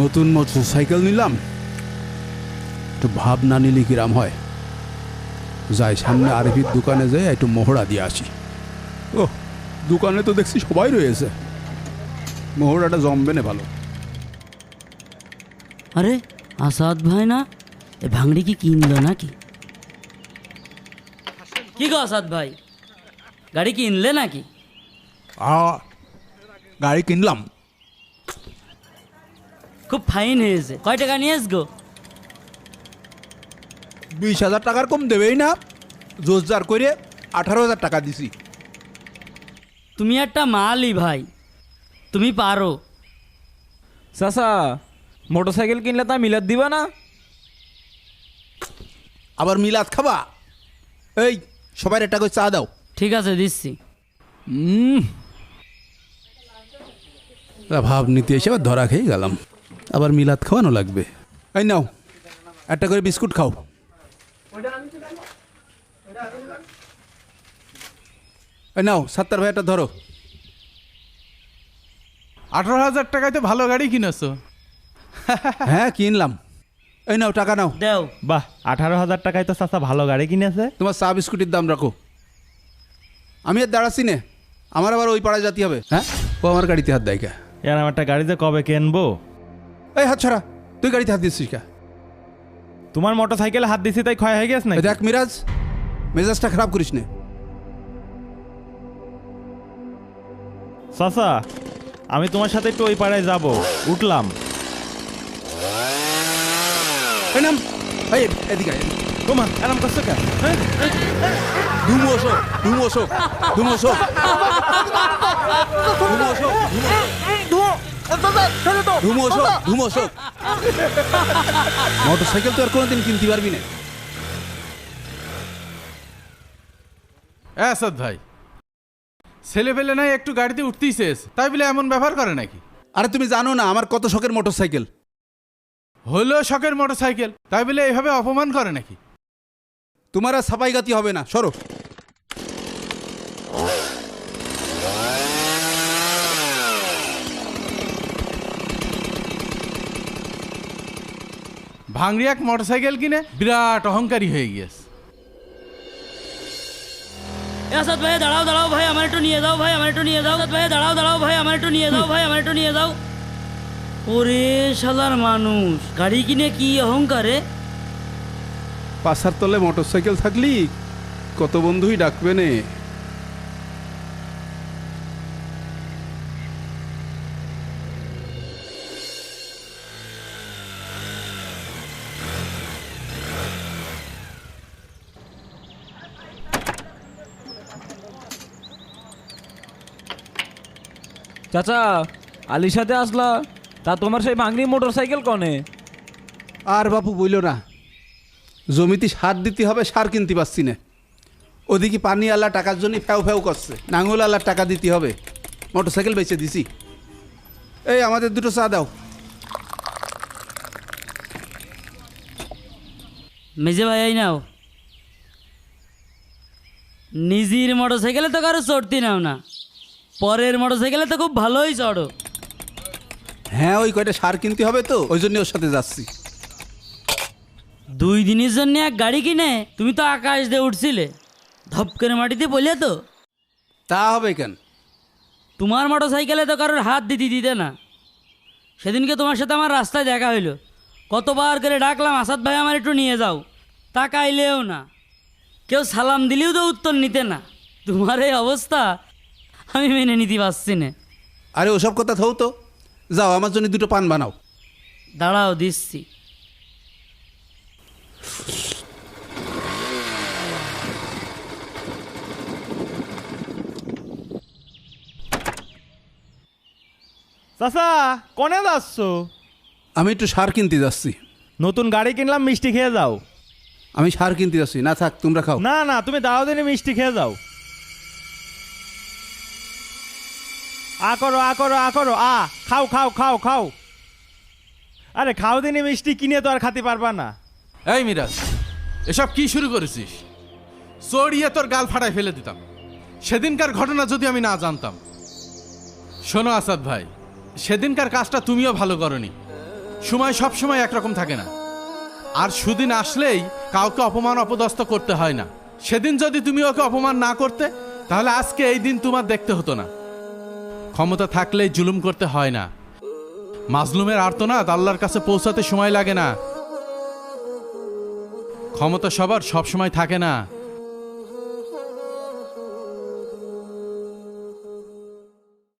নতুন motor cycle নিলাম, একটু ভাব না নিলে কিরাম হয়। যাই সামনে আরভির দোকানে যেয়ে একটু মোহরা দিয়ে আসি। ও দোকানে তো দেখছি সবাই রয়েছে, মোহরাটা জমবে না ভালো। আরে আসাদ ভাই না, এ ভাঙড়ি কি কিনলো নাকি? কি গো আসাদ ভাই, গাড়ি কিনলে নাকি? গাড়ি কিনলাম। খুব ফাইন হয়েছে। কয় টাকা নিয়ে গো? 20,000 টাকার কম দেবেই না, জোরজার করে 18,000 টাকা দিছি। তুমি একটা মালই ভাই, তুমি পারো। চাচা মোটরসাইকেল কিনলে তা মিলাদ দিবা না? আবার মিলাদ খাবা? এই সবাই একটা করে চা দাও। ঠিক আছে দিচ্ছি। ভাব নিতে এসে আবার ধরা খেয়ে গেলাম, আবার মিলাদ খাওয়ানো লাগবে। এই নাও একটা করে বিস্কুট খাও। এই নাও 70 ভাই একটা ধরো। 18,000 টাকায় তো ভালো গাড়ি কিনেছো। হ্যাঁ কিনলাম। এই নাও টাকা নাও। দেও। বাহ, 18,000 টাকায় তো চাচা ভালো গাড়ি কিনেছে। তোমার চা বিস্কুটের দাম রাখো। আমি আর দাঁড়াচ্ছি নে, আমার আবার ওই পাড়ায় যেতে হবে। হ্যাঁ ও আমার গাড়িতে হাত দেয় কে? এর আমার একটা গাড়ি যে কবে কিনবো? এই হাত ছাড়া, তুই গাড়িতে হাত দিচ্ছিস কে? তোমার মোটরসাইকেলে হাত দিছি তাই ক্ষয় হয়ে গেছে না? এই দেখ মিরাজ, মেজাজটা খারাপ করিস নে। চাচা আমি তোমার সাথে একটু ওই পাড়ায় যাব, উঠলাম। এই নাম, এই এদিকে আয়। তোমার আরাম করছো কেন? ধুমো অশোক, ধুমো অশোক, ধুমো অশোক, ধুমো অশোক, ধুমো অশোক, ধুমো অশোক। মোটরসাইকেল তো আর কোনোদিন কিনতে পারবি না। আসাদ ভাই, ছেলে পেলে নাই একটু গাড়িতে উঠতেই চেয়েছে, তাই বলে এমন ব্যবহার করে নাকি? আরে তুমি জানো না আমার কত শখের মোটরসাইকেল। হলো শখের মোটরসাইকেল, তাই বলে এইভাবে অপমান করে নাকি? তোমার আর সাপাই গাতি হবে না, সরো। ভাঙড়ি এক মোটরসাইকেল কিনে বিরাট অহংকারী হয়ে গিয়েছে। এ আসাদ ভাই দাঁড়াও দাঁড়াও ভাই, আমার একটু নিয়ে যাও ভাই, আমার একটু নিয়ে যাও। আসাদ ভাই দাঁড়াও দাঁড়াও ভাই, আমার একটু নিয়ে যাও ভাই, আমার একটু নিয়ে যাও। ওরে শালার মানুষ, গাড়ি কিনে কি অহংকারে! পাশার তলে মোটরসাইকেল থাকলি কত বন্ধুই ডাকবে নে। চাচা আলির সাথে আসলা, তা তোমার সেই ভাঙড়ি মোটরসাইকেল কনে? আর বাপু বইল না, জমিতে সার দিতে হবে, সার কিনতে পারছি না। ওদিকে পানি আল্লাহ টাকার জন্য ফ্যাও ফ্যাও করছে, নাঙ্গল আল্লাহ টাকা দিতে হবে, মোটরসাইকেল বেচে দিছি। এই আমাদের দুটো চা দাও। মেজে ভাই এই নাও। নিজের মোটরসাইকেলে তো কারো চড়তি নাও না, পরের মোটরসাইকেলে তো খুব ভালোই চড়ো। হ্যাঁ ওই কয়টা সার কিনতে হবে তো, ওই জন্য ওর সাথে যাচ্ছি। 2 দিনের জন্য এক গাড়ি কিনে তুমি তো আকাশ দিয়ে উঠছিলে, ধপ করে মাটিতে পড়লে তো। তা হবে কেন? তোমার মোটরসাইকেলে তো কারোর হাত দিতে না। সেদিনকে তোমার সাথে আমার রাস্তায় দেখা হইলো, কতবার করে ডাকলাম আসাদ ভাই আমার একটু নিয়ে যাও, তাকাইলেও না, কেউ সালাম দিলেও তো উত্তর নিতে না। তোমার এই অবস্থা আমি মেনে নিতে পারছি না। আরে ওসব কথা থৌ তো, যাও আমার জন্য দুটো পান বানাও। দাঁড়াও দিচ্ছি। চাচা কনে যাচ্ছ? আমি একটু সার কিনতে যাচ্ছি। নতুন গাড়ি কিনলাম, মিষ্টি খেয়ে যাও। আমি সার কিনতে যাচ্ছি, না থাক তোমরা খাও। না না, তুমি দাও দিনে মিষ্টি খেয়ে যাও। আ করো আ করো আ করো আ, খাও খাও খাও খাও। আরে খাও দিনে মিষ্টি কিনে তো আর খাতে পারবা না। এই মিরাজ, এসব কি শুরু করেছিস? চড়িয়ে তোর গাল ফাটায় ফেলে দিতাম। সেদিনকার ঘটনা যদি আমি না জানতাম। শোনো আসাদ ভাই, সেদিনকার কাজটা তুমিও ভালো করনি। সময় সব সময় একরকম থাকে না। আর সুদিন আসলেই কাউকে অপমান অপদস্থ করতে হয় না। সেদিন যদি তুমি ওকে অপমান না করতে, তাহলে আজকে এই দিন তোমার দেখতে হতো না। ক্ষমতা থাকলেই জুলুম করতে হয় না। মাজলুমের আর্তনাদ আল্লাহর কাছে পৌঁছাতে সময় লাগে না। ক্ষমতা সবার সব সময় থাকে না।